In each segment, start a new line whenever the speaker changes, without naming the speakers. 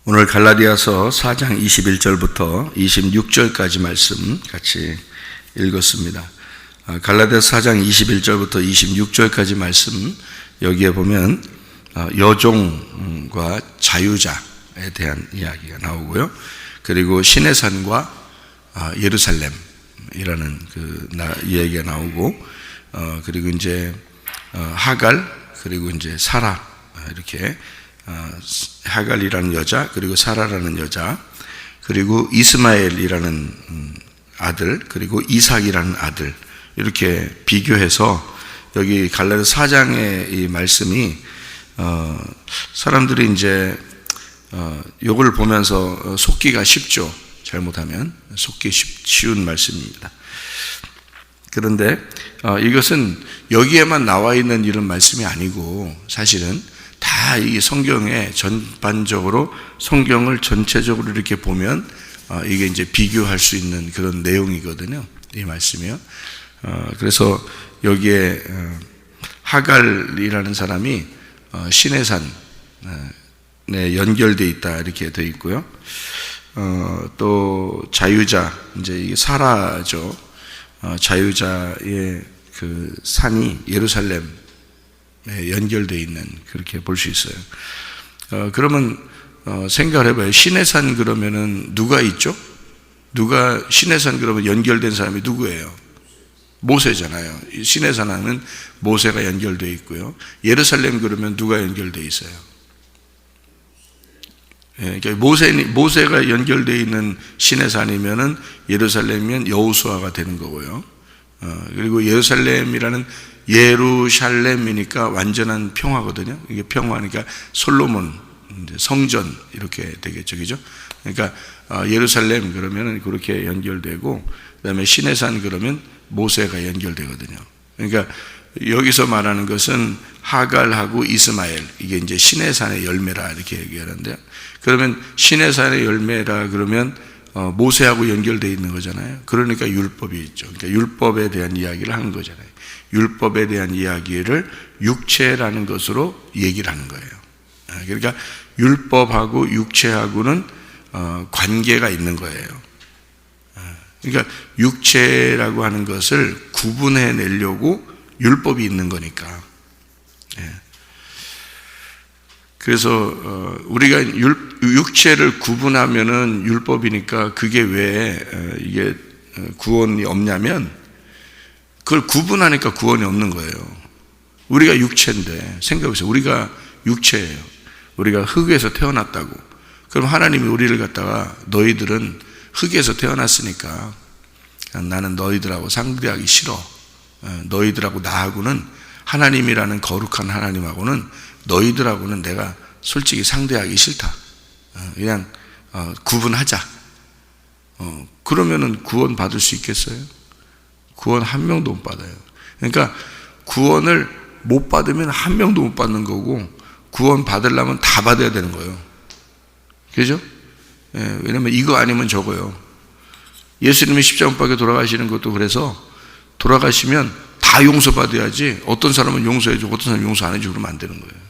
오늘 갈라디아서 4장 21절부터 26절까지 말씀 같이 읽었습니다. 갈라디아서 4장 21절부터 26절까지 말씀, 여기에 보면 여종과 자유자에 대한 이야기가 나오고요. 그리고 신의 산과 예루살렘이라는 그 이야기가 나오고, 그리고 이제 하갈, 그리고 이제 사라, 이렇게 하갈이라는 여자, 그리고 사라라는 여자, 그리고 이스마엘이라는 아들, 그리고 이삭이라는 아들, 이렇게 비교해서 여기 갈라디아서 4장의 이 말씀이 사람들이 이제 요걸 보면서 속기가 쉽죠. 잘못하면 속기 쉬운 말씀입니다. 그런데 이것은 여기에만 나와 있는 이런 말씀이 아니고, 사실은 다 이 성경에 전반적으로, 성경을 전체적으로 이렇게 보면 이게 이제 비교할 수 있는 그런 내용이거든요, 이 말씀이요. 그래서 여기에 하갈이라는 사람이 신의 산에 연결되어 있다, 이렇게 되어 있고요. 또 자유자, 이제 이게 사라죠. 자유자의 그 산이 예루살렘에 연결되어 있는, 그렇게 볼 수 있어요. 그러면 생각을 해봐요. 신의 산 그러면은 누가 있죠? 누가 신의 산 그러면 연결된 사람이 누구예요? 모세잖아요. 신의 산 하면 모세가 연결되어 있고요. 예루살렘 그러면 누가 연결되어 있어요? 그러니까 모세가 연결되어 있는 신의 산이면은 예루살렘이면 여호수아가 되는 거고요. 그리고 예루살렘이라는 예루샬렘이니까 완전한 평화거든요. 이게 평화니까 솔로몬 성전 이렇게 되겠죠, 그죠? 그러니까 예루살렘 그러면은 그렇게 연결되고, 그다음에 신의 산 그러면 모세가 연결되거든요. 그러니까 여기서 말하는 것은 하갈하고 이스마엘, 이게 이제 신의 산의 열매라 이렇게 얘기하는데요. 그러면 신의 산의 열매라 그러면 모세하고 연결되어 있는 거잖아요. 그러니까 율법이 있죠. 그러니까 율법에 대한 이야기를 하는 거잖아요. 율법에 대한 이야기를 육체라는 것으로 얘기를 하는 거예요. 그러니까 율법하고 육체하고는 관계가 있는 거예요. 그러니까 육체라고 하는 것을 구분해 내려고 율법이 있는 거니까. 그래서 우리가 육체를 구분하면은 율법이니까, 그게 왜 이게 구원이 없냐면, 그걸 구분하니까 구원이 없는 거예요. 우리가 육체인데, 생각해보세요. 우리가 육체예요. 우리가 흙에서 태어났다고. 그럼 하나님이 우리를 갖다가 너희들은 흙에서 태어났으니까 나는 너희들하고 상대하기 싫어. 너희들하고 나하고는, 하나님이라는 거룩한 하나님하고는 너희들하고는 내가 솔직히 상대하기 싫다. 그냥 구분하자. 그러면은 구원 받을 수 있겠어요? 구원 한 명도 못 받아요. 그러니까 구원을 못 받으면 한 명도 못 받는 거고, 구원 받으려면 다 받아야 되는 거예요. 그죠? 왜냐면 이거 아니면 저거요. 예수님이 십자가 못 박혀 돌아가시는 것도 그래서, 돌아가시면 다 용서받아야지, 어떤 사람은 용서해주고 어떤 사람은 용서 안 해주고 그러면 안 되는 거예요.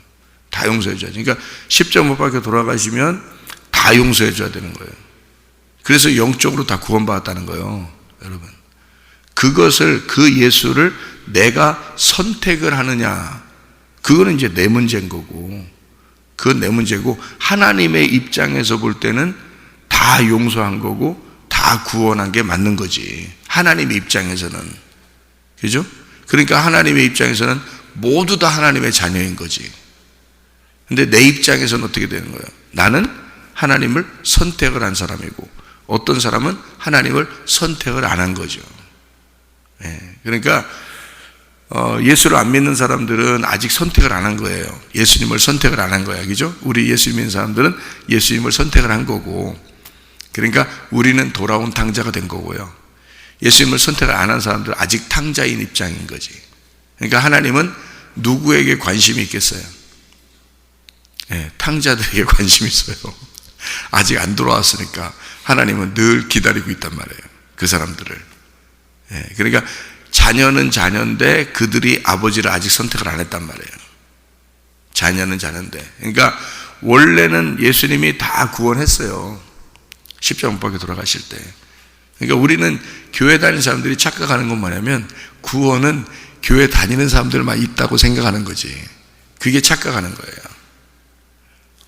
다 용서해줘야지. 그러니까 십자가 못 박혀 돌아가시면 다 용서해줘야 되는 거예요. 그래서 영적으로 다 구원받았다는 거예요, 여러분. 그것을, 그 예수를 내가 선택을 하느냐, 그거는 이제 내 문제인 거고, 그건 내 문제고, 하나님의 입장에서 볼 때는 다 용서한 거고 다 구원한 게 맞는 거지, 하나님의 입장에서는. 그죠? 그러니까 하나님의 입장에서는 모두 다 하나님의 자녀인 거지. 근데 내 입장에서는 어떻게 되는 거예요? 나는 하나님을 선택을 한 사람이고, 어떤 사람은 하나님을 선택을 안 한 거죠. 그러니까 예수를 안 믿는 사람들은 아직 선택을 안 한 거예요. 예수님을 선택을 안 한 거야, 그죠? 우리 예수 믿는 사람들은 예수님을 선택을 한 거고, 그러니까 우리는 돌아온 탕자가 된 거고요. 예수님을 선택을 안 한 사람들은 아직 탕자인 입장인 거지. 그러니까 하나님은 누구에게 관심이 있겠어요? 탕자들에게 관심이 있어요. 아직 안 돌아왔으니까 하나님은 늘 기다리고 있단 말이에요, 그 사람들을. 그러니까 자녀는 자녀인데 그들이 아버지를 아직 선택을 안 했단 말이에요. 자녀는 자녀인데. 그러니까 원래는 예수님이 다 구원했어요. 십자가 못 박혀 돌아가실 때. 그러니까 우리는 교회 다니는 사람들이 착각하는 건 뭐냐면 구원은 교회 다니는 사람들만 있다고 생각하는 거지. 그게 착각하는 거예요.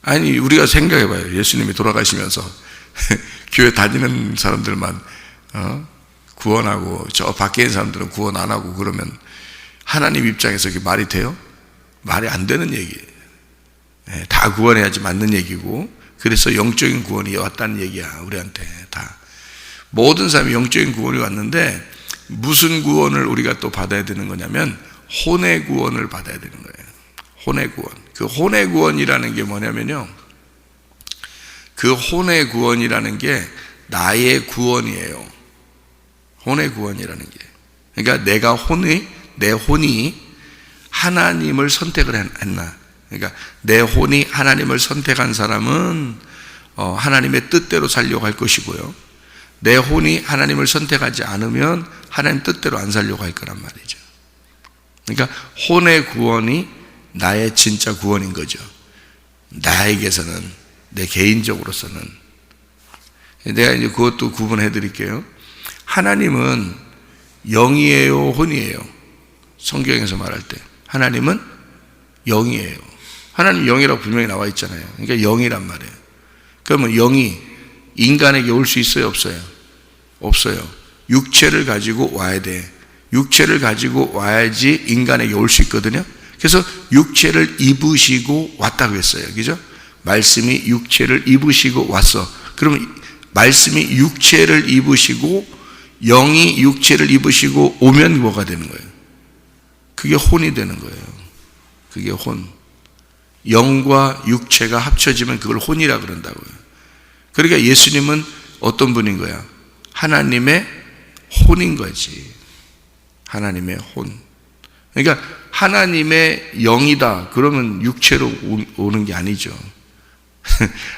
아니, 우리가 생각해봐요. 예수님이 돌아가시면서 교회 다니는 사람들만 구원하고 저 밖에 있는 사람들은 구원 안 하고 그러면 하나님 입장에서 그게 말이 돼요? 말이 안 되는 얘기예요. 다 구원해야지 맞는 얘기고, 그래서 영적인 구원이 왔다는 얘기야. 우리한테 다 모든 사람이 영적인 구원이 왔는데 무슨 구원을 우리가 또 받아야 되는 거냐면 혼의 구원을 받아야 되는 거예요. 혼의 구원. 그 혼의 구원이라는 게 뭐냐면요, 그 혼의 구원이라는 게 나의 구원이에요. 혼의 구원이라는 게, 그러니까 내 혼이 하나님을 선택을 했나. 그러니까 내 혼이 하나님을 선택한 사람은 하나님의 뜻대로 살려고 할 것이고요, 내 혼이 하나님을 선택하지 않으면 하나님 뜻대로 안 살려고 할 거란 말이죠. 그러니까 혼의 구원이 나의 진짜 구원인 거죠. 나에게서는, 내 개인적으로서는. 내가 이제 그것도 구분해 드릴게요. 하나님은 영이에요, 혼이에요? 성경에서 말할 때 하나님은 영이에요. 하나님 영이라고 분명히 나와 있잖아요. 그러니까 영이란 말이에요. 그러면 영이 인간에게 올 수 있어요, 없어요? 없어요. 육체를 가지고 와야 돼. 육체를 가지고 와야지 인간에게 올 수 있거든요. 그래서 육체를 입으시고 왔다고 했어요. 그죠? 말씀이 육체를 입으시고 왔어. 그러면 말씀이 육체를 입으시고 영이 육체를 입으시고 오면 뭐가 되는 거예요? 그게 혼이 되는 거예요. 그게 혼. 영과 육체가 합쳐지면 그걸 혼이라 그런다고요. 그러니까 예수님은 어떤 분인 거야? 하나님의 혼인 거지. 하나님의 혼. 그러니까 하나님의 영이다 그러면 육체로 오는 게 아니죠.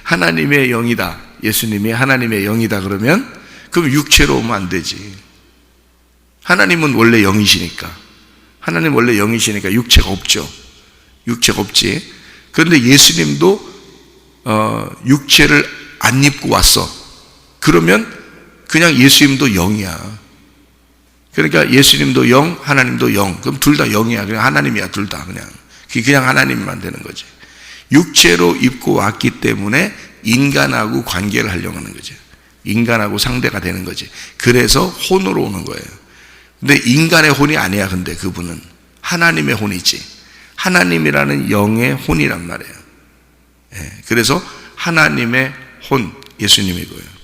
하나님의 영이다, 예수님이 하나님의 영이다 그러면 그럼 육체로 오면 안 되지. 하나님은 원래 영이시니까. 하나님 원래 영이시니까 육체가 없죠. 육체가 없지. 그런데 예수님도 육체를 안 입고 왔어. 그러면 그냥 예수님도 영이야. 그러니까 예수님도 영, 하나님도 영. 그럼 둘 다 영이야. 그냥 하나님이야, 둘 다. 그냥 하나님만 되는 거지. 육체로 입고 왔기 때문에 인간하고 관계를 하려고 하는 거죠. 인간하고 상대가 되는 거지. 그래서 혼으로 오는 거예요. 근데 인간의 혼이 아니야. 근데 그분은 하나님의 혼이지. 하나님이라는 영의 혼이란 말이에요. 그래서 하나님의 혼, 예수님이고요.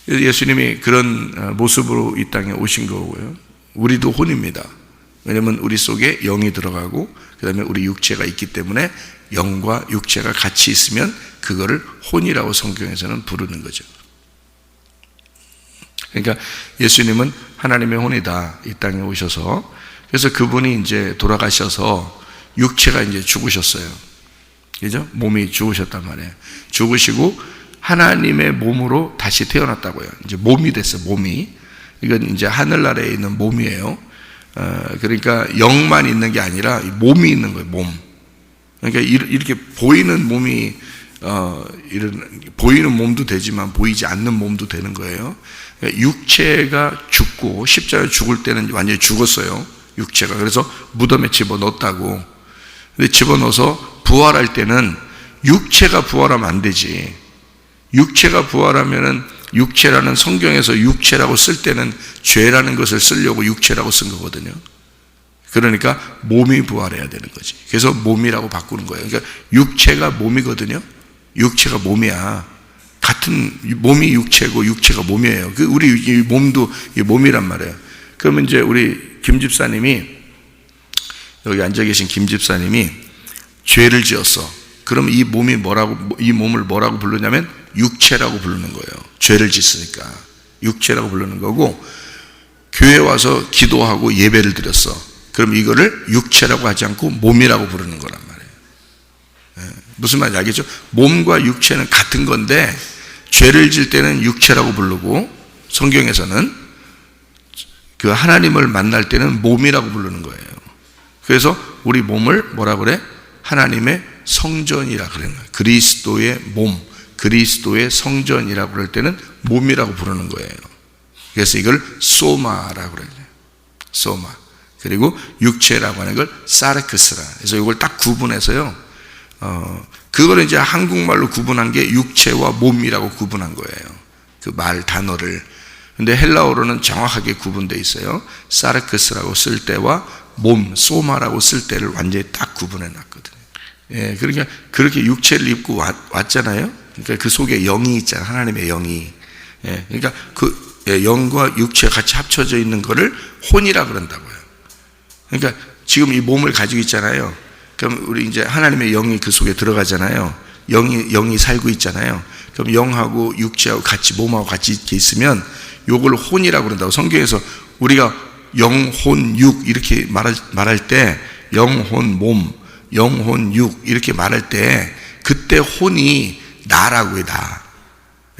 예수님이 그런 모습으로 이 땅에 오신 거고요. 우리도 혼입니다. 왜냐하면 우리 속에 영이 들어가고 그 다음에 우리 육체가 있기 때문에 영과 육체가 같이 있으면 그거를 혼이라고 성경에서는 부르는 거죠. 그러니까 예수님은 하나님의 혼이다. 이 땅에 오셔서. 그래서 그분이 이제 돌아가셔서 육체가 이제 죽으셨어요. 그죠? 몸이 죽으셨단 말이에요. 죽으시고 하나님의 몸으로 다시 태어났다고요. 이제 몸이 됐어요. 몸이. 이건 이제 하늘나라에 있는 몸이에요. 그러니까 영만 있는 게 아니라 몸이 있는 거예요. 몸. 그러니까 이렇게 보이는 몸이 보이는 몸도 되지만 보이지 않는 몸도 되는 거예요. 육체가 죽고 십자가에 죽을 때는 완전히 죽었어요. 육체가. 그래서 무덤에 집어넣었다고. 근데 집어넣어서 부활할 때는 육체가 부활하면 안 되지. 육체가 부활하면은 육체라는, 성경에서 육체라고 쓸 때는 죄라는 것을 쓰려고 육체라고 쓴 거거든요. 그러니까 몸이 부활해야 되는 거지. 그래서 몸이라고 바꾸는 거예요. 그러니까 육체가 몸이거든요. 육체가 몸이야. 같은 몸이 육체고 육체가 몸이에요. 우리 몸도 몸이란 말이에요. 그러면 이제 우리 김 집사님이, 여기 앉아 계신 김 집사님이 죄를 지었어. 그럼 이 몸을 뭐라고 부르냐면 육체라고 부르는 거예요. 죄를 짓으니까 육체라고 부르는 거고, 교회 와서 기도하고 예배를 드렸어. 그럼 이거를 육체라고 하지 않고 몸이라고 부르는 거란 말이에요. 무슨 말인지 알겠죠? 몸과 육체는 같은 건데 죄를 질 때는 육체라고 부르고, 성경에서는 그 하나님을 만날 때는 몸이라고 부르는 거예요. 그래서 우리 몸을 뭐라 그래? 하나님의 성전이라 그러는 거예요. 그리스도의 몸, 그리스도의 성전이라고 그럴 때는 몸이라고 부르는 거예요. 그래서 이걸 소마라고 그래요. 소마. 그리고 육체라고 하는 걸 사르크스라. 그래서 이걸 딱 구분해서요. 그걸 이제 한국말로 구분한 게 육체와 몸이라고 구분한 거예요. 그 말 단어를. 근데 헬라어로는 정확하게 구분되어 있어요. 사르크스라고 쓸 때와 몸, 소마라고 쓸 때를 완전히 딱 구분해 놨거든요. 예, 그러니까 그렇게 육체를 입고 왔잖아요. 그러니까 그 속에 영이 있잖아요. 하나님의 영이. 예, 그러니까 그 영과 육체가 같이 합쳐져 있는 거를 혼이라 그런다고요. 그러니까 지금 이 몸을 가지고 있잖아요. 그럼 우리 이제 하나님의 영이 그 속에 들어가잖아요. 영이 살고 있잖아요. 그럼 영하고 육체하고 같이 몸하고 같이 이렇게 있으면 요걸 혼이라고 그런다고. 성경에서 우리가 영혼 육 이렇게 말할 때 영혼 몸, 영혼 육 이렇게 말할 때 그때 혼이 나라고요. 나.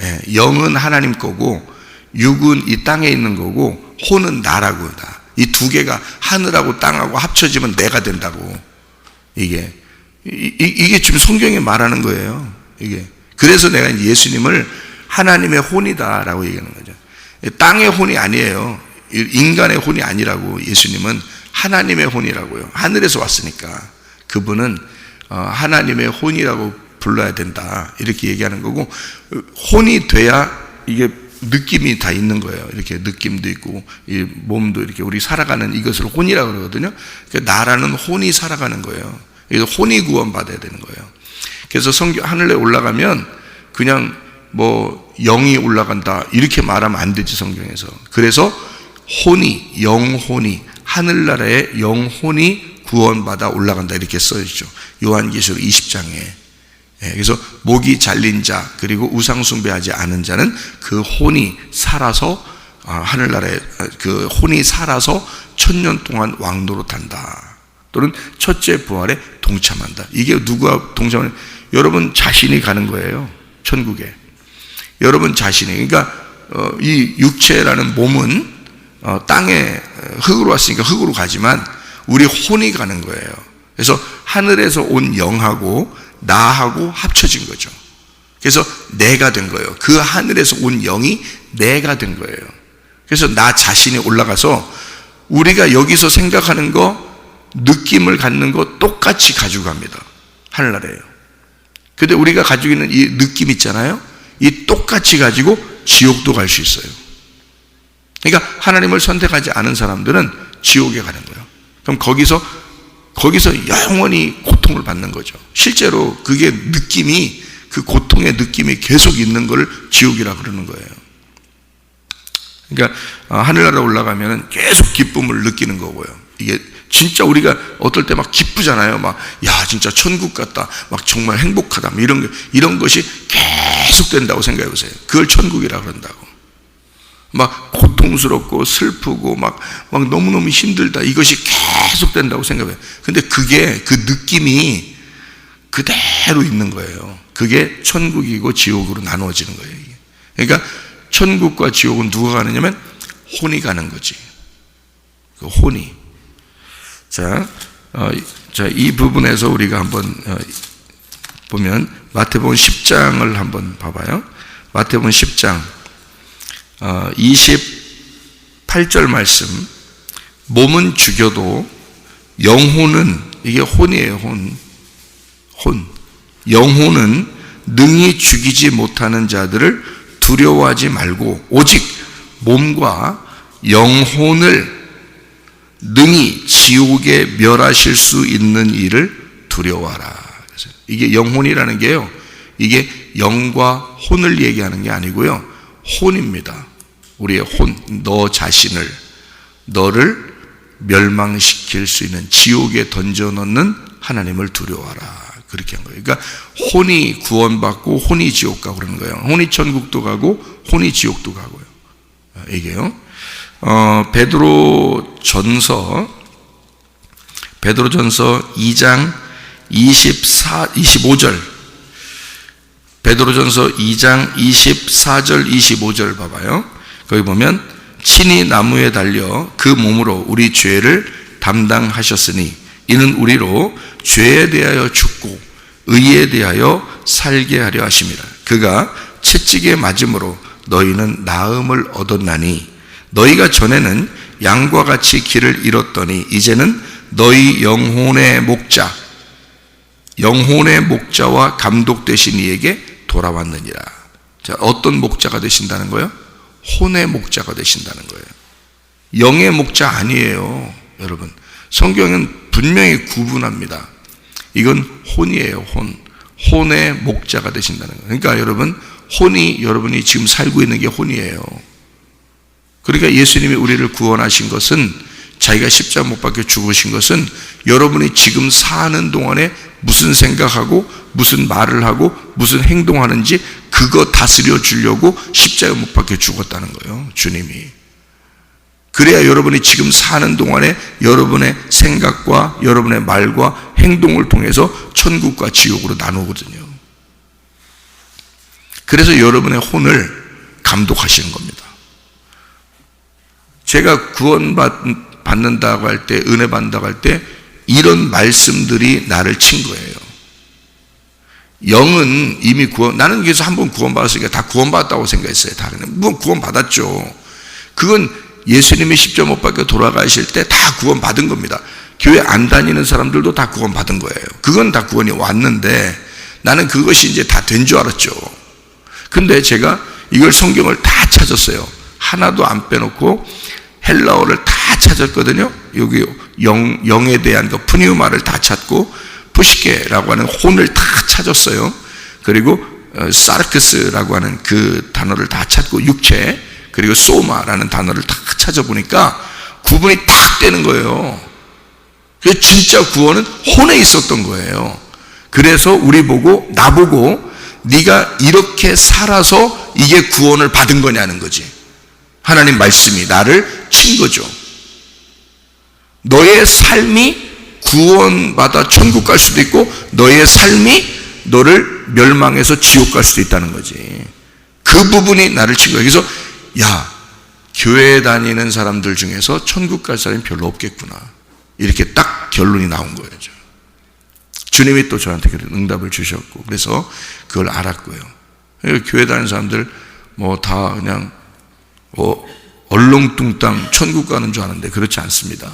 예, 영은 하나님 거고 육은 이 땅에 있는 거고 혼은 나라고요. 나. 이 두 개가 하늘하고 땅하고 합쳐지면 내가 된다고. 이게 지금 성경에 말하는 거예요. 이게. 그래서 내가 예수님을 하나님의 혼이다라고 얘기하는 거죠. 땅의 혼이 아니에요. 인간의 혼이 아니라고. 예수님은 하나님의 혼이라고요. 하늘에서 왔으니까 그분은 하나님의 혼이라고 불러야 된다 이렇게 얘기하는 거고, 혼이 돼야 이게 느낌이 다 있는 거예요. 이렇게 느낌도 있고 이 몸도 이렇게 우리 살아가는 이것을 혼이라고 그러거든요. 그러니까 나라는 혼이 살아가는 거예요. 그래서 혼이 구원받아야 되는 거예요. 그래서 성경 하늘에 올라가면 그냥 뭐 영이 올라간다 이렇게 말하면 안 되지 성경에서. 그래서 혼이, 영혼이, 하늘나라의 영혼이 구원받아 올라간다 이렇게 써있죠. 요한계시록 20장에. 그래서 목이 잘린 자 그리고 우상 숭배하지 않은 자는 그 혼이 살아서 하늘나라에 그 혼이 살아서 1000년 동안 왕노릇한다. 또는 첫째 부활에 동참한다. 이게 누가 동참하는? 여러분 자신이 가는 거예요. 천국에. 여러분 자신이. 그러니까 이 육체라는 몸은 땅에 흙으로 왔으니까 흙으로 가지만 우리 혼이 가는 거예요. 그래서 하늘에서 온 영하고 나하고 합쳐진 거죠. 그래서 내가 된 거예요. 그 하늘에서 온 영이 내가 된 거예요. 그래서 나 자신이 올라가서 우리가 여기서 생각하는 거, 느낌을 갖는 거 똑같이 가지고 갑니다. 하늘나라에요. 근데 우리가 가지고 있는 이 느낌 있잖아요. 이 똑같이 가지고 지옥도 갈 수 있어요. 그러니까 하나님을 선택하지 않은 사람들은 지옥에 가는 거예요. 그럼 거기서 영원히 고통을 받는 거죠. 실제로 그게 느낌이, 그 고통의 느낌이 계속 있는 걸 지옥이라고 그러는 거예요. 그러니까 하늘나라 올라가면 계속 기쁨을 느끼는 거고요. 이게 진짜 우리가 어떨 때 막 기쁘잖아요. 막, 야, 진짜 천국 같다. 막 정말 행복하다. 이런 것이 계속 된다고 생각해 보세요. 그걸 천국이라고 그런다고. 막 고통스럽고 슬프고 막 너무너무 힘들다. 이것이 계속 된다고 생각해요. 근데 그게 그 느낌이 그대로 있는 거예요. 그게 천국이고 지옥으로 나누어지는 거예요. 그러니까 천국과 지옥은 누가 가느냐면 혼이 가는 거지. 그 혼이. 자, 이 부분에서 우리가 한번 보면 마태복음 10장을 한번 봐봐요. 마태복음 10장 28절 말씀. 몸은 죽여도 영혼은, 이게 혼이에요. 혼. 영혼은 능히 죽이지 못하는 자들을 두려워하지 말고 오직 몸과 영혼을 능히 지옥에 멸하실 수 있는 일을 두려워하라. 이게 영혼이라는 게요, 이게 영과 혼을 얘기하는 게 아니고요, 혼입니다. 우리의 혼, 너 자신을, 너를 멸망시킬 수 있는, 지옥에 던져넣는 하나님을 두려워하라. 그렇게 한 거예요. 그러니까 혼이 구원받고 혼이 지옥 가고 그러는 거예요. 혼이 천국도 가고 혼이 지옥도 가고요. 이게요. 베드로전서 2장 25절. 베드로전서 2장 24절 25절 봐봐요. 거기 보면 친히 나무에 달려 그 몸으로 우리 죄를 담당하셨으니 이는 우리로 죄에 대하여 죽고 의에 대하여 살게 하려 하심이라. 그가 채찍에 맞음으로 너희는 나음을 얻었나니 너희가 전에는 양과 같이 길을 잃었더니 이제는 너희 영혼의 목자와 감독 되신 이에게 돌아왔느니라. 자, 어떤 목자가 되신다는 거예요? 혼의 목자가 되신다는 거예요. 영의 목자 아니에요, 여러분. 성경은 분명히 구분합니다. 이건 혼이에요, 혼의 목자가 되신다는 거예요. 그러니까 여러분이 지금 살고 있는 게 혼이에요. 그러니까 예수님이 우리를 구원하신 것은, 자기가 십자가 못 박혀 죽으신 것은 여러분이 지금 사는 동안에 무슨 생각하고 무슨 말을 하고 무슨 행동하는지 그거 다스려 주려고 십자가 못 박혀 죽었다는 거예요, 주님이. 그래야 여러분이 지금 사는 동안에 여러분의 생각과 여러분의 말과 행동을 통해서 천국과 지옥으로 나누거든요. 그래서 여러분의 혼을 감독하시는 겁니다. 제가 구원받는다고 할 때, 은혜 받는다고 할 때 이런 말씀들이 나를 친 거예요. 영은 이미 나는 그래서 한 번 구원받았으니까 다 구원받았다고 생각했어요. 물론 구원받았죠. 그건 예수님이 십자가 못 박혀 돌아가실 때 다 구원받은 겁니다. 교회 안 다니는 사람들도 다 구원받은 거예요. 그건 다 구원이 왔는데 나는 그것이 이제 다 된 줄 알았죠. 근데 제가 이걸 성경을 다 찾았어요. 하나도 안 빼놓고 헬라어를 다 찾았거든요. 여기 영에 대한 그 푸니우마를 다 찾고 푸시케라고 하는 혼을 다 찾았어요. 그리고 사르크스라고 하는 그 단어를 다 찾고 육체, 그리고 소마라는 단어를 다 찾아보니까 구분이 딱 되는 거예요. 그래서 진짜 구원은 혼에 있었던 거예요. 그래서 나보고 네가 이렇게 살아서 이게 구원을 받은 거냐는 거지. 하나님 말씀이 나를 친 거죠. 너의 삶이 구원받아 천국 갈 수도 있고 너의 삶이 너를 멸망해서 지옥 갈 수도 있다는 거지. 그 부분이 나를 친 거예요. 그래서 교회 다니는 사람들 중에서 천국 갈 사람이 별로 없겠구나, 이렇게 딱 결론이 나온 거예요. 주님이 또 저한테 그런 응답을 주셨고, 그래서 그걸 알았고요. 교회 다니는 사람들 다 그냥 얼렁뚱땅 천국 가는 줄 아는데 그렇지 않습니다.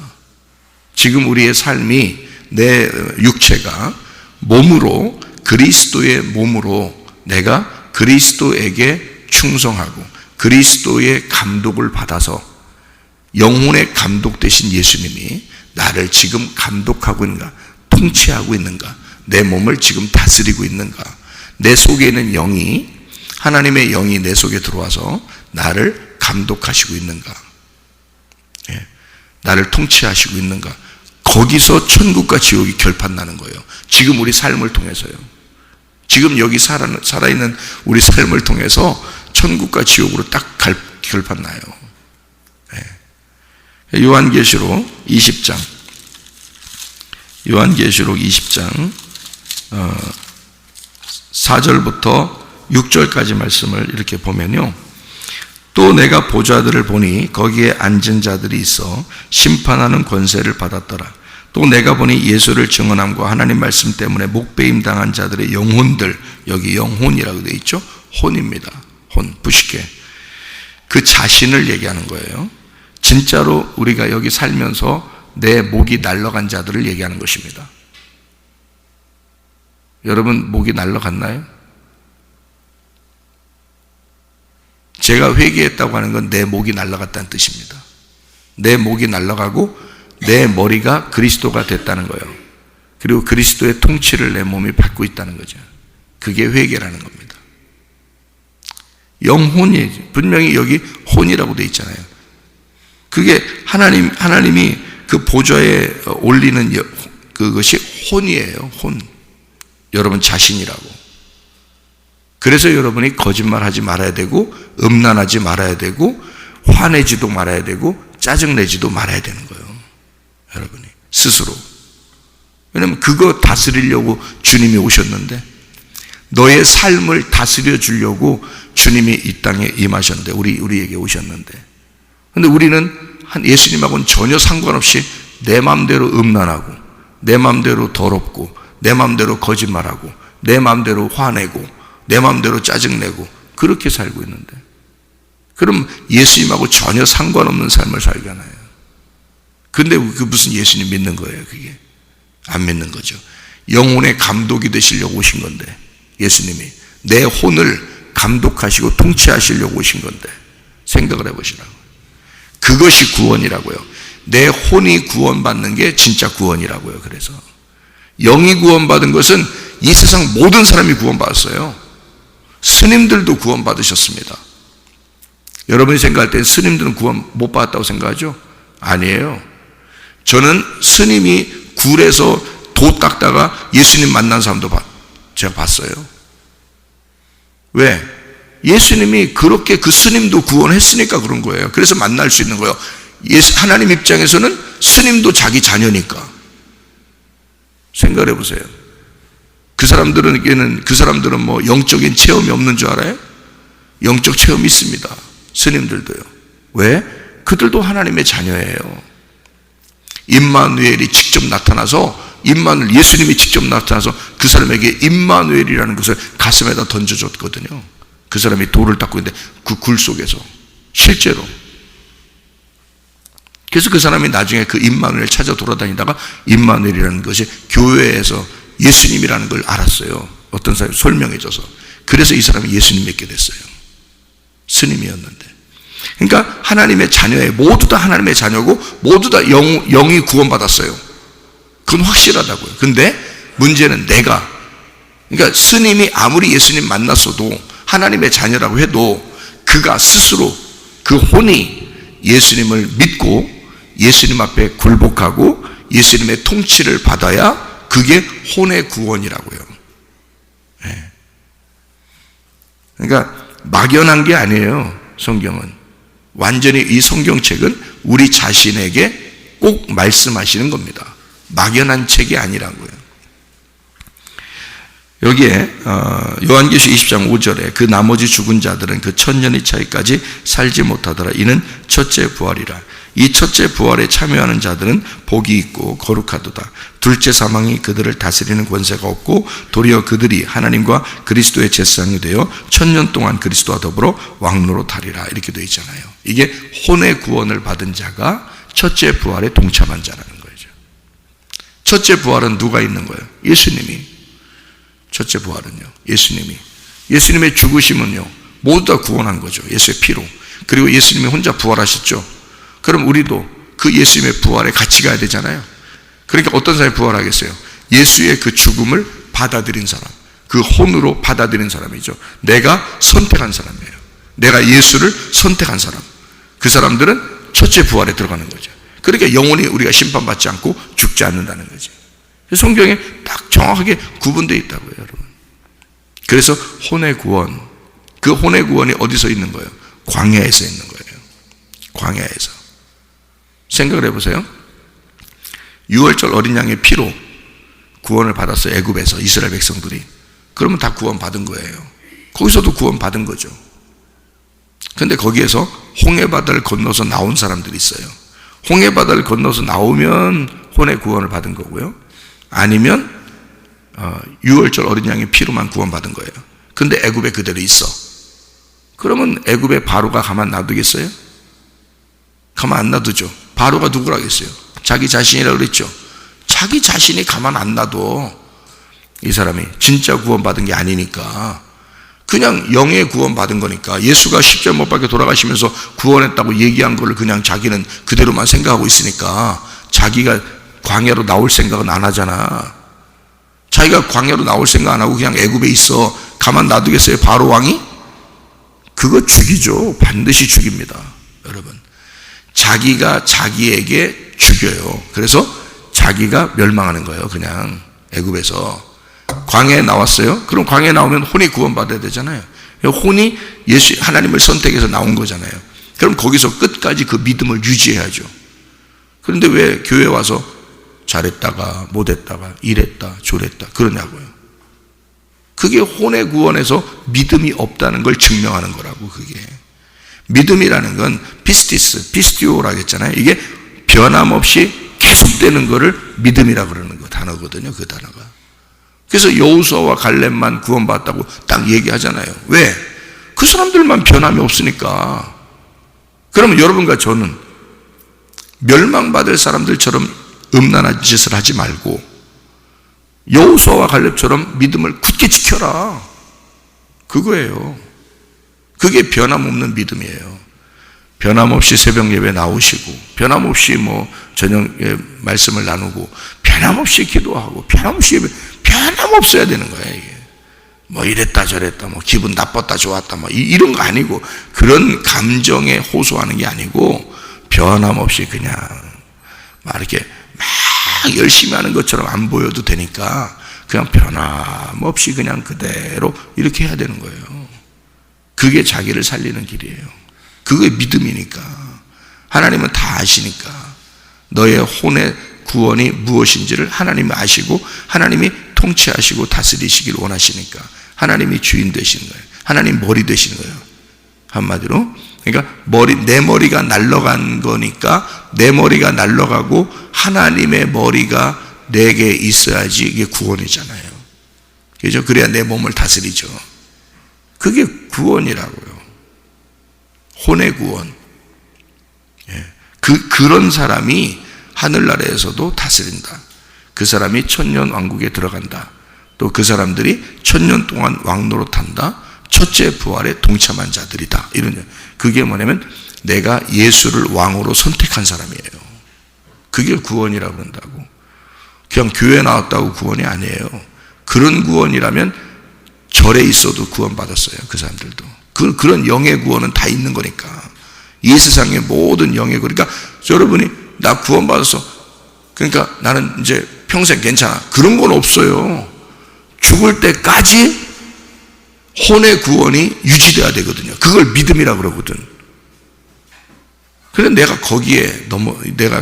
지금 우리의 삶이, 내 육체가 그리스도의 몸으로 내가 그리스도에게 충성하고 그리스도의 감독을 받아서 영혼의 감독 되신 예수님이 나를 지금 감독하고 있는가, 통치하고 있는가, 내 몸을 지금 다스리고 있는가, 내 속에 있는 영이, 하나님의 영이 내 속에 들어와서 나를 감독하시고 있는가, 나를 통치하시고 있는가, 거기서 천국과 지옥이 결판나는 거예요. 지금 우리 삶을 통해서요. 지금 여기 살아있는 우리 삶을 통해서 천국과 지옥으로 딱 결판나요. 요한계시록 20장 4절부터 6절까지 말씀을 이렇게 보면요, 또 내가 보좌들을 보니 거기에 앉은 자들이 있어 심판하는 권세를 받았더라. 또 내가 보니 예수를 증언함과 하나님 말씀 때문에 목배임 당한 자들의 영혼들, 여기 영혼이라고 되어 있죠. 혼입니다. 혼, 부시케. 그 자신을 얘기하는 거예요. 진짜로 우리가 여기 살면서 내 목이 날아간 자들을 얘기하는 것입니다. 여러분 목이 날아갔나요? 제가 회개했다고 하는 건 내 목이 날아갔다는 뜻입니다. 내 목이 날아가고 내 머리가 그리스도가 됐다는 거예요. 그리고 그리스도의 통치를 내 몸이 받고 있다는 거죠. 그게 회개라는 겁니다. 영혼이 분명히 여기 혼이라고 되어 있잖아요. 그게 하나님이 그 보좌에 올리는 그것이 혼이에요. 혼. 여러분 자신이라고. 그래서 여러분이 거짓말하지 말아야 되고, 음란하지 말아야 되고, 화내지도 말아야 되고, 짜증내지도 말아야 되는 거예요. 여러분이 스스로. 왜냐하면 그거 다스리려고 주님이 오셨는데, 너의 삶을 다스려 주려고 주님이 이 땅에 임하셨는데, 우리에게 오셨는데, 근데 우리는 예수님하고는 전혀 상관없이 내 마음대로 음란하고 내 마음대로 더럽고 내 마음대로 거짓말하고 내 마음대로 화내고 내 마음대로 짜증내고 그렇게 살고 있는데, 그럼 예수님하고 전혀 상관없는 삶을 살잖아요. 근데 그 무슨 예수님 믿는 거예요? 그게 안 믿는 거죠. 영혼의 감독이 되시려고 오신 건데, 예수님이 내 혼을 감독하시고 통치하시려고 오신 건데 생각을 해보시라고. 그것이 구원이라고요. 내 혼이 구원받는 게 진짜 구원이라고요. 그래서 영이 구원받은 것은 이 세상 모든 사람이 구원받았어요. 스님들도 구원받으셨습니다. 여러분이 생각할 때 스님들은 구원 못 받았다고 생각하죠? 아니에요. 저는 스님이 굴에서 돛 닦다가 예수님 만난 사람도 제가 봤어요. 왜? 예수님이 그렇게 그 스님도 구원했으니까 그런 거예요. 그래서 만날 수 있는 거예요. 하나님 입장에서는 스님도 자기 자녀니까. 생각해 보세요. 그 사람들은 뭐 영적인 체험이 없는 줄 알아요? 영적 체험이 있습니다. 스님들도요. 왜? 그들도 하나님의 자녀예요. 임마누엘이 직접 나타나서, 예수님이 직접 나타나서 그 사람에게 임마누엘이라는 것을 가슴에다 던져줬거든요. 그 사람이 돌을 닦고 있는데 그 굴 속에서 실제로. 그래서 그 사람이 나중에 그 임마누엘 찾아 돌아다니다가 임마누엘이라는 것이 교회에서 예수님이라는 걸 알았어요. 어떤 사람이 설명해줘서. 그래서 이 사람이 예수님 믿게 됐어요. 스님이었는데. 그러니까 하나님의 자녀예요. 모두 다 하나님의 자녀고 모두 다 영이 구원받았어요. 그건 확실하다고요. 근데 문제는 그러니까 스님이 아무리 예수님 만났어도 하나님의 자녀라고 해도 그가 스스로 그 혼이 예수님을 믿고 예수님 앞에 굴복하고 예수님의 통치를 받아야 그게 혼의 구원이라고요. 네. 그러니까 막연한 게 아니에요. 성경은 완전히, 이 성경책은 우리 자신에게 꼭 말씀하시는 겁니다. 막연한 책이 아니라고요. 여기에 요한계시록 20장 5절에 그 나머지 죽은 자들은 그 천년의 차이까지 살지 못하더라. 이는 첫째 부활이라. 이 첫째 부활에 참여하는 자들은 복이 있고 거룩하도다. 둘째 사망이 그들을 다스리는 권세가 없고 도리어 그들이 하나님과 그리스도의 제사장이 되어 천년 동안 그리스도와 더불어 왕노로 타리라. 이렇게 되어 있잖아요. 이게 혼의 구원을 받은 자가 첫째 부활에 동참한 자라는 거죠. 첫째 부활은 누가 있는 거예요? 예수님이. 첫째 부활은요, 예수님의 죽으심은요 모두 다 구원한 거죠. 예수의 피로. 그리고 예수님이 혼자 부활하셨죠. 그럼 우리도 그 예수님의 부활에 같이 가야 되잖아요. 그러니까 어떤 사람이 부활하겠어요? 예수의 그 죽음을 받아들인 사람, 그 혼으로 받아들인 사람이죠. 내가 선택한 사람이에요. 내가 예수를 선택한 사람. 그 사람들은 첫째 부활에 들어가는 거죠. 그러니까 영원히 우리가 심판받지 않고 죽지 않는다는 거죠. 성경에 딱 정확하게 구분되어 있다고요, 여러분. 그래서 혼의 구원, 그 혼의 구원이 어디서 있는 거예요? 광야에서 있는 거예요. 광야에서. 생각을 해보세요. 6월절 어린 양의 피로 구원을 받았어요. 애굽에서 이스라엘 백성들이. 그러면 다 구원 받은 거예요. 거기서도 구원 받은 거죠. 근데 거기에서 홍해바다를 건너서 나온 사람들이 있어요. 홍해바다를 건너서 나오면 혼의 구원을 받은 거고요. 아니면 6월절 어린 양의 피로만 구원받은 거예요. 근데 애굽에 그대로 있어. 그러면 애굽의 바로가 가만 놔두겠어요? 가만 안 놔두죠. 바로가 누구라겠어요? 자기 자신이라고 그랬죠. 자기 자신이 가만 안 놔둬. 이 사람이 진짜 구원받은 게 아니니까. 그냥 영의 구원받은 거니까. 예수가 십자가 못 박혀 돌아가시면서 구원했다고 얘기한 걸 그냥 자기는 그대로만 생각하고 있으니까 자기가 광야로 나올 생각은 안 하잖아. 자기가 광야로 나올 생각 안 하고 그냥 애굽에 있어. 가만 놔두겠어요? 바로 왕이? 그거 죽이죠. 반드시 죽입니다. 여러분, 자기가 자기에게 죽여요. 그래서 자기가 멸망하는 거예요. 그냥 애굽에서. 광야에 나왔어요. 그럼 광야에 나오면 혼이 구원받아야 되잖아요. 혼이 하나님을 선택해서 나온 거잖아요. 그럼 거기서 끝까지 그 믿음을 유지해야죠. 그런데 왜 교회 와서 잘했다가 못했다가 이랬다 저랬다 그러냐고요. 그게 혼의 구원에서 믿음이 없다는 걸 증명하는 거라고. 그게 믿음이라는 건 피스티오라고 했잖아요. 이게 변함없이 계속되는 거를 믿음이라고 그러는 거 단어거든요. 그 단어가. 그래서 여호수아와 갈렙만 구원받았다고 딱 얘기하잖아요. 왜? 그 사람들만 변함이 없으니까. 그러면 여러분과 저는 멸망받을 사람들처럼 음란한 짓을 하지 말고 여호수아와 갈렙처럼 믿음을 굳게 지켜라. 그거예요. 그게 변함없는 믿음이에요. 변함없이 새벽 예배 나오시고, 변함없이 저녁에 말씀을 나누고, 변함없이 기도하고, 변함없이 예배, 변함없어야 되는 거예요, 이게. 이랬다 저랬다, 기분 나빴다 좋았다, 이런 거 아니고, 그런 감정에 호소하는 게 아니고, 변함없이 그냥, 이렇게 막 열심히 하는 것처럼 안 보여도 되니까, 그냥 변함없이 그냥 그대로 이렇게 해야 되는 거예요. 그게 자기를 살리는 길이에요. 그게 믿음이니까. 하나님은 다 아시니까. 너의 혼의 구원이 무엇인지를 하나님이 아시고 하나님이 통치하시고 다스리시길 원하시니까 하나님이 주인 되시는 거예요. 하나님 머리 되시는 거예요. 한마디로. 그러니까 내 머리가 날아간 거니까 내 머리가 날아가고 하나님의 머리가 내게 있어야지 이게 구원이잖아요. 그죠? 그래야 내 몸을 다스리죠. 그게 구원이라고요. 혼의 구원. 그런 사람이 하늘나라에서도 다스린다. 그 사람이 천년 왕국에 들어간다. 또 그 사람들이 천년 동안 왕노릇한다. 첫째 부활에 동참한 자들이다. 그게 뭐냐면 내가 예수를 왕으로 선택한 사람이에요. 그게 구원이라고 그런다고. 그냥 교회 나왔다고 구원이 아니에요. 그런 구원이라면 절에 있어도 구원받았어요. 그 사람들도. 그런 영의 구원은 다 있는 거니까. 이 세상의 모든 영의 구원. 그러니까 여러분이 나 구원받았어. 그러니까 나는 이제 평생 괜찮아. 그런 건 없어요. 죽을 때까지 혼의 구원이 유지돼야 되거든요. 그걸 믿음이라고 그러거든. 그래서 내가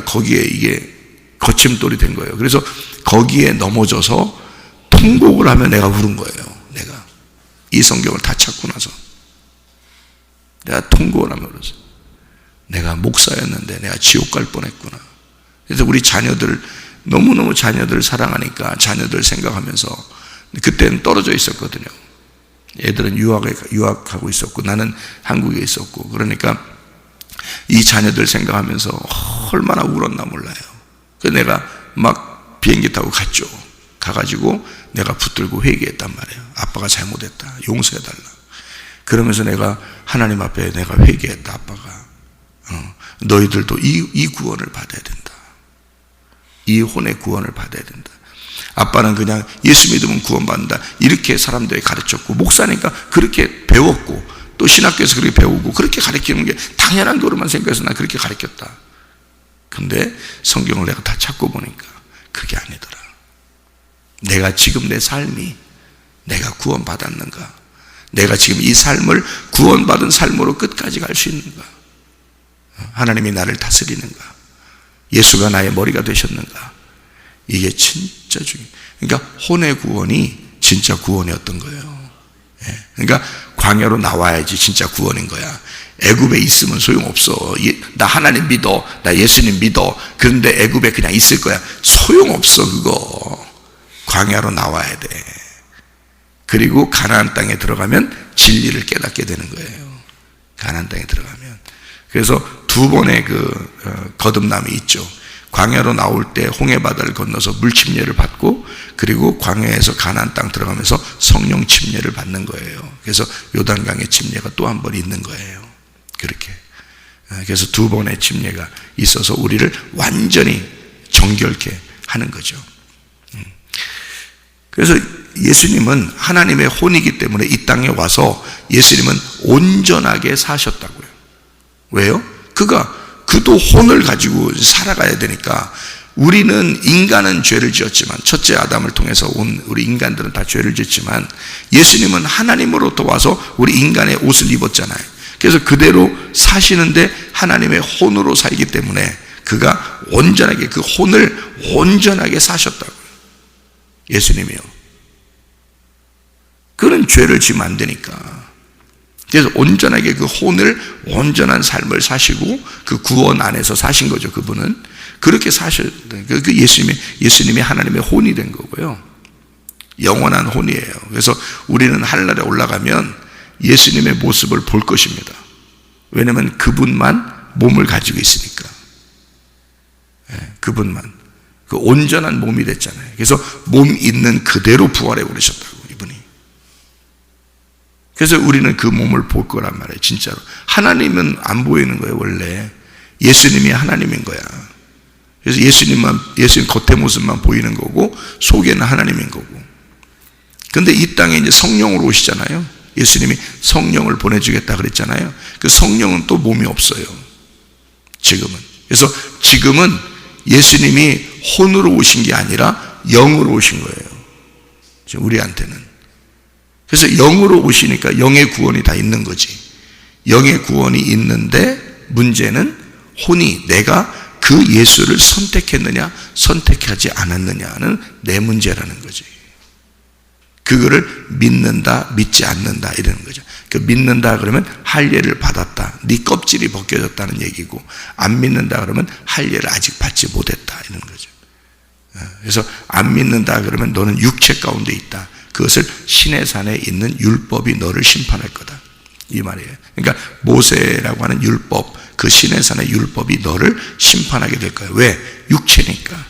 거기에 이게 거침돌이 된 거예요. 그래서 거기에 넘어져서 통곡을 하며 내가 울은 거예요. 내가 이 성경을 다 찾고 나서 내가 통곡을 하며 울었어요. 내가 목사였는데 내가 지옥 갈 뻔했구나. 그래서 우리 자녀들 너무너무 자녀들 사랑하니까 자녀들 생각하면서 그때는 떨어져 있었거든요. 애들은 유학하고 있었고 나는 한국에 있었고 그러니까 이 자녀들 생각하면서 얼마나 울었나 몰라요. 그래서 내가 막 비행기 타고 갔죠. 가가지고 내가 붙들고 회개했단 말이에요. 아빠가 잘못했다. 용서해달라. 그러면서 내가 하나님 앞에 내가 회개했다. 아빠가 너희들도 이 구원을 받아야 된다. 이 혼의 구원을 받아야 된다. 아빠는 그냥 예수 믿으면 구원받는다 이렇게 사람들이 가르쳤고 목사니까 그렇게 배웠고 또 신학교에서 그렇게 배우고 그렇게 가르치는 게 당연한 거로만 생각해서 난 그렇게 가르쳤다. 근데 성경을 내가 다 찾고 보니까 그게 아니더라. 내가 지금 내 삶이 내가 구원받았는가? 내가 지금 이 삶을 구원받은 삶으로 끝까지 갈 수 있는가? 하나님이 나를 다스리는가? 예수가 나의 머리가 되셨는가? 이게 진짜 중요해요. 그러니까 혼의 구원이 진짜 구원이었던 거예요. 그러니까 광야로 나와야지 진짜 구원인 거야. 애굽에 있으면 소용없어. 나 하나님 믿어. 나 예수님 믿어. 그런데 애굽에 그냥 있을 거야. 소용없어 그거. 광야로 나와야 돼. 그리고 가나안 땅에 들어가면 진리를 깨닫게 되는 거예요. 가나안 땅에 들어가면. 그래서 두 번의 거듭남이 있죠. 광야로 나올 때 홍해바다를 건너서 물 침례를 받고 그리고 광야에서 가나안 땅 들어가면서 성령 침례를 받는 거예요. 그래서 요단강의 침례가 또 한 번 있는 거예요. 그렇게. 그래서 두 번의 침례가 있어서 우리를 완전히 정결케 하는 거죠. 그래서 예수님은 하나님의 혼이기 때문에 이 땅에 와서 예수님은 온전하게 사셨다고요. 왜요? 그도 혼을 가지고 살아가야 되니까 우리는 인간은 죄를 지었지만 첫째 아담을 통해서 온 우리 인간들은 다 죄를 지었지만 예수님은 하나님으로부터 와서 우리 인간의 옷을 입었잖아요. 그래서 그대로 사시는데 하나님의 혼으로 살기 때문에 그가 온전하게 그 혼을 온전하게 사셨다고요. 예수님이요. 그런 죄를 지면 안 되니까. 그래서 온전하게 그 혼을 온전한 삶을 사시고 그 구원 안에서 사신 거죠. 그분은 그렇게 사셨. 그 예수님이 하나님의 혼이 된 거고요. 영원한 혼이에요. 그래서 우리는 하늘나라에 올라가면 예수님의 모습을 볼 것입니다. 왜냐하면 그분만 몸을 가지고 있으니까. 그분만. 그 온전한 몸이 됐잖아요. 그래서 몸 있는 그대로 부활해 버리셨다고, 이분이. 그래서 우리는 그 몸을 볼 거란 말이에요. 진짜로. 하나님은 안 보이는 거예요. 원래 예수님이 하나님인 거야. 그래서 예수님 겉의 모습만 보이는 거고 속에는 하나님인 거고. 근데 이 땅에 이제 성령으로 오시잖아요. 예수님이 성령을 보내주겠다 그랬잖아요. 그 성령은 또 몸이 없어요, 지금은. 그래서 지금은 예수님이 혼으로 오신 게 아니라 영으로 오신 거예요, 지금 우리한테는. 그래서 영으로 오시니까 영의 구원이 다 있는 거지. 영의 구원이 있는데 문제는 혼이, 내가 그 예수를 선택했느냐 선택하지 않았느냐는 내 문제라는 거지. 그거를 믿는다 믿지 않는다 이러는 거죠. 그 믿는다 그러면 할례를 받았다, 네 껍질이 벗겨졌다는 얘기고, 안 믿는다 그러면 할례를 아직 받지 못했다 이러는 거죠. 그래서 안 믿는다 그러면 너는 육체 가운데 있다, 그것을 신의 산에 있는 율법이 너를 심판할 거다, 이 말이에요. 그러니까 모세라고 하는 율법, 그 신의 산의 율법이 너를 심판하게 될 거예요. 왜? 육체니까.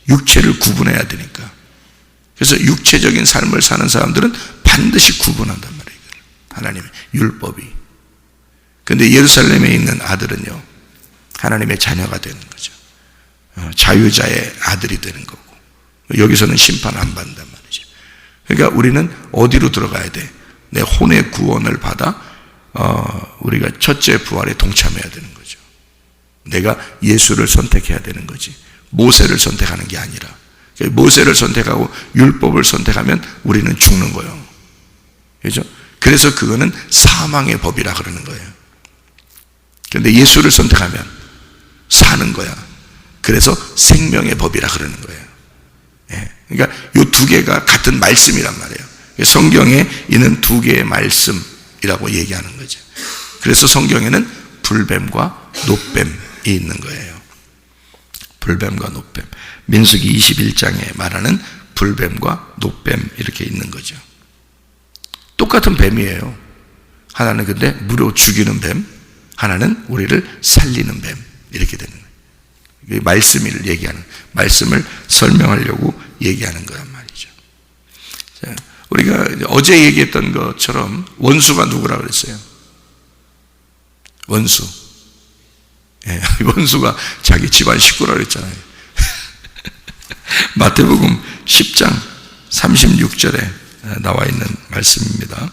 육체를 구분해야 되니까. 그래서 육체적인 삶을 사는 사람들은 반드시 구분한단 말이에요, 하나님의 율법이. 근데 예루살렘에 있는 아들은요, 하나님의 자녀가 되는 거죠. 자유자의 아들이 되는 거고, 여기서는 심판 안 받는단 말이죠. 그러니까 우리는 어디로 들어가야 돼? 내 혼의 구원을 받아 우리가 첫째 부활에 동참해야 되는 거죠. 내가 예수를 선택해야 되는 거지, 모세를 선택하는 게 아니라. 모세를 선택하고 율법을 선택하면 우리는 죽는 거예요. 그렇죠? 그래서 그거는 사망의 법이라 그러는 거예요. 그런데 예수를 선택하면 사는 거야. 그래서 생명의 법이라 그러는 거예요. 그러니까 이 두 개가 같은 말씀이란 말이에요. 성경에 있는 두 개의 말씀이라고 얘기하는 거죠. 그래서 성경에는 불뱀과 노뱀이 있는 거예요. 불뱀과 노뱀. 민수기 21장에 말하는 불뱀과 노뱀, 이렇게 있는 거죠. 똑같은 뱀이에요. 하나는 근데 무료 죽이는 뱀, 하나는 우리를 살리는 뱀, 이렇게 되는 거예요. 말씀을 얘기하는, 말씀을 설명하려고 얘기하는 거란 말이죠. 자, 우리가 어제 얘기했던 것처럼 원수가 누구라고 그랬어요? 원수. 원수가 자기 집안 식구라고 그랬잖아요. 마태복음 10장 36절에 나와 있는 말씀입니다.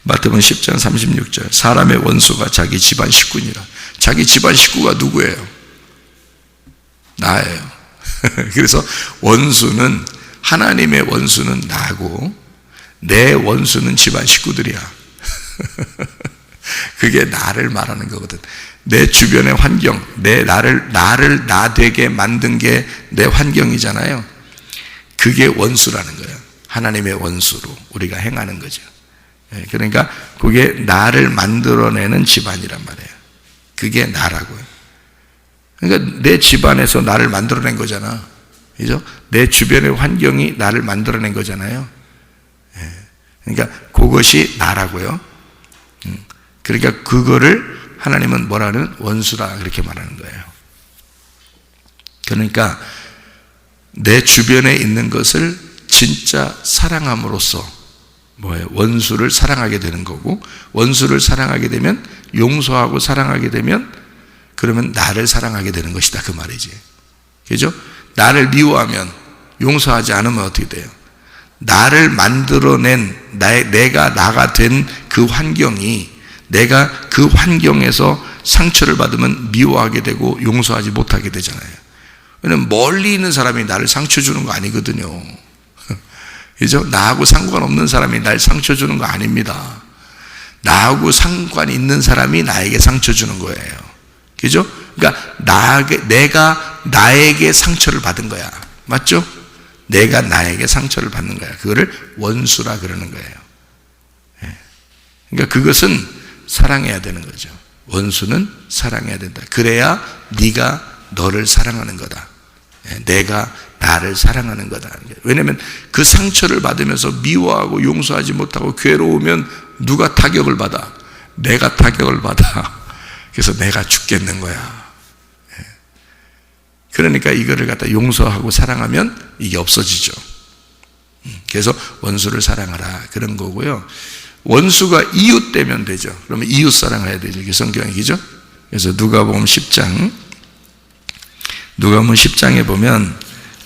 마태복음 10장 36절. 사람의 원수가 자기 집안 식구니라. 자기 집안 식구가 누구예요? 나예요. 그래서 원수는, 하나님의 원수는 나고, 내 원수는 집안 식구들이야. 그게 나를 말하는 거거든. 내 주변의 환경, 나를 나 되게 만든 게 내 환경이잖아요. 그게 원수라는 거예요. 하나님의 원수로 우리가 행하는 거죠. 그러니까 그게 나를 만들어내는 집안이란 말이에요. 그게 나라고요. 그러니까 내 집안에서 나를 만들어낸 거잖아. 그죠? 내 주변의 환경이 나를 만들어낸 거잖아요. 그러니까 그것이 나라고요. 그러니까 그거를 하나님은 뭐라는? 원수다, 그렇게 말하는 거예요. 그러니까 내 주변에 있는 것을 진짜 사랑함으로써 뭐예요? 원수를 사랑하게 되는 거고, 원수를 사랑하게 되면, 용서하고 사랑하게 되면, 그러면 나를 사랑하게 되는 것이다, 그 말이지. 그죠? 나를 미워하면, 용서하지 않으면 어떻게 돼요? 나를 만들어낸, 내가 나가 된 그 환경이, 내가 그 환경에서 상처를 받으면 미워하게 되고 용서하지 못하게 되잖아요. 왜냐면 멀리 있는 사람이 나를 상처 주는 거 아니거든요. 그죠? 나하고 상관없는 사람이 날 상처 주는 거 아닙니다. 나하고 상관 있는 사람이 나에게 상처 주는 거예요. 그죠? 그러니까 내가 나에게 상처를 받은 거야. 맞죠? 내가 나에게 상처를 받는 거야. 그거를 원수라 그러는 거예요. 그러니까 그것은 사랑해야 되는 거죠. 원수는 사랑해야 된다. 그래야 네가 너를 사랑하는 거다. 내가 나를 사랑하는 거다. 왜냐하면 그 상처를 받으면서 미워하고 용서하지 못하고 괴로우면 누가 타격을 받아? 내가 타격을 받아. 그래서 내가 죽겠는 거야. 그러니까 이거를 갖다 용서하고 사랑하면 이게 없어지죠. 그래서 원수를 사랑하라 그런 거고요. 원수가 이웃 되면 되죠. 그러면 이웃 사랑을 해야 되죠. 이게 성경이죠. 그래서 누가복음 10장에 보면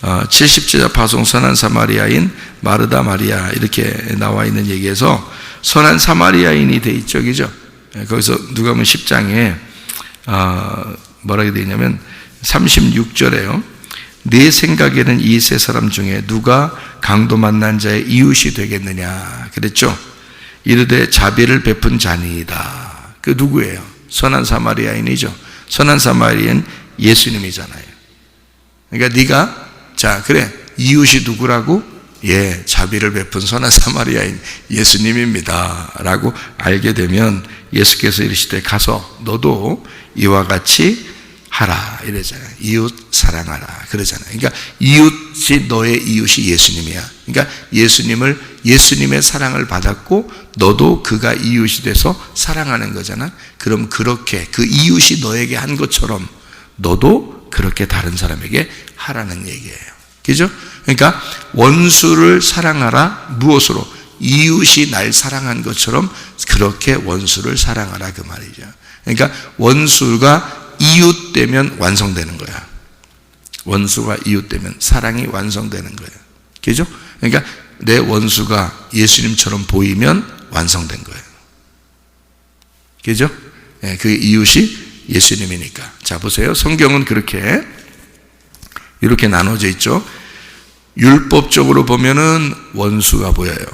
70제자 파송 선한 사마리아인 마르다 마리아 이렇게 나와 있는 얘기에서 선한 사마리아인이 돼 있죠. 그죠? 거기서 누가복음 10장에 뭐라고 되어 있냐면 36절에요. 내 생각에는 이 세 사람 중에 누가 강도 만난 자의 이웃이 되겠느냐 그랬죠. 이르되 자비를 베푼 자니이다. 그 누구예요? 선한 사마리아인이죠. 선한 사마리아인 예수님이잖아요. 그러니까 네가 자 그래 이웃이 누구라고? 예, 자비를 베푼 선한 사마리아인 예수님입니다 라고 알게 되면 예수께서 이르시되 가서 너도 이와 같이 하라 이러잖아요. 이웃 사랑하라 그러잖아요. 그러니까 이웃이 너의 이웃이 예수님이야. 그러니까 예수님의 사랑을 받았고 너도 그가 이웃이 돼서 사랑하는 거잖아. 그럼 그렇게 그 이웃이 너에게 한 것처럼 너도 그렇게 다른 사람에게 하라는 얘기예요. 그죠? 그러니까 원수를 사랑하라. 무엇으로? 이웃이 날 사랑한 것처럼 그렇게 원수를 사랑하라 그 말이죠. 그러니까 원수가 이웃되면 완성되는 거야. 원수가 이웃되면 사랑이 완성되는 거예요. 그죠? 그러니까 내 원수가 예수님처럼 보이면 완성된 거예요. 그죠? 네, 그 이웃이 예수님이니까. 자, 보세요. 성경은 이렇게 나눠져 있죠. 율법적으로 보면은 원수가 보여요.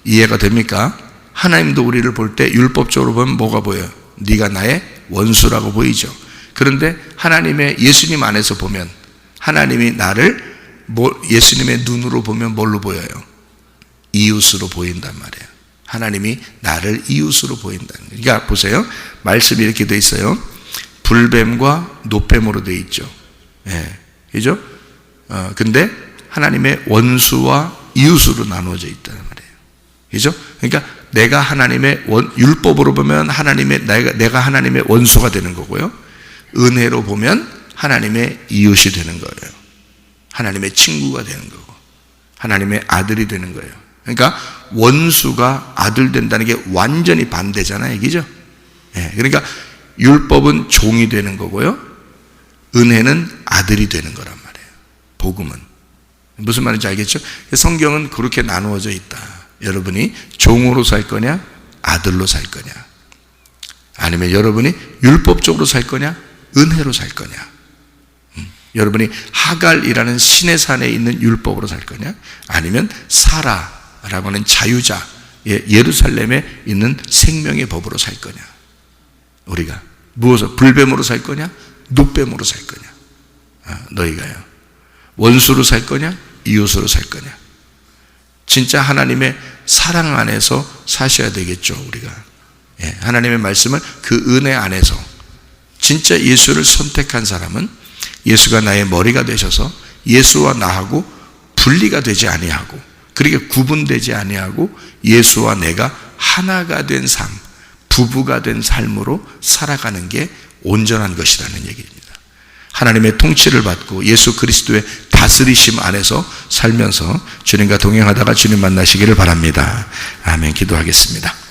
이해가 됩니까? 하나님도 우리를 볼 때 율법적으로 보면 뭐가 보여요? 네가 나의 원수라고 보이죠. 그런데 하나님의 예수님 안에서 보면 하나님이 나를 예수님의 눈으로 보면 뭘로 보여요? 이웃으로 보인단 말이에요. 하나님이 나를 이웃으로 보인다는 거예요. 그러니까 보세요. 말씀이 이렇게 돼 있어요. 불뱀과 노뱀으로 돼 있죠. 예, 그죠? 근데 하나님의 원수와 이웃으로 나누어져 있다는 말이에요. 그죠? 그러니까 내가 하나님의 율법으로 보면 내가 하나님의 원수가 되는 거고요. 은혜로 보면 하나님의 이웃이 되는 거예요. 하나님의 친구가 되는 거고 하나님의 아들이 되는 거예요. 그러니까 원수가 아들 된다는 게 완전히 반대잖아요. 그죠? 네, 그러니까 율법은 종이 되는 거고요. 은혜는 아들이 되는 거란 말이에요. 복음은. 무슨 말인지 알겠죠? 성경은 그렇게 나누어져 있다. 여러분이 종으로 살 거냐 아들로 살 거냐, 아니면 여러분이 율법적으로 살 거냐 은혜로 살 거냐, 여러분이 하갈이라는 신의 산에 있는 율법으로 살 거냐, 아니면 사라라고 하는 자유자 예루살렘에 있는 생명의 법으로 살 거냐. 우리가 무엇을 불뱀으로 살 거냐 노뱀으로 살 거냐. 너희가요 원수로 살 거냐 이웃으로 살 거냐. 진짜 하나님의 사랑 안에서 사셔야 되겠죠. 우리가 하나님의 말씀을 그 은혜 안에서 진짜 예수를 선택한 사람은 예수가 나의 머리가 되셔서 예수와 나하고 분리가 되지 아니하고 그렇게 구분되지 아니하고 예수와 내가 하나가 된 삶, 부부가 된 삶으로 살아가는 게 온전한 것이라는 얘기입니다. 하나님의 통치를 받고 예수 그리스도의 다스리심 안에서 살면서 주님과 동행하다가 주님 만나시기를 바랍니다. 아멘. 기도하겠습니다.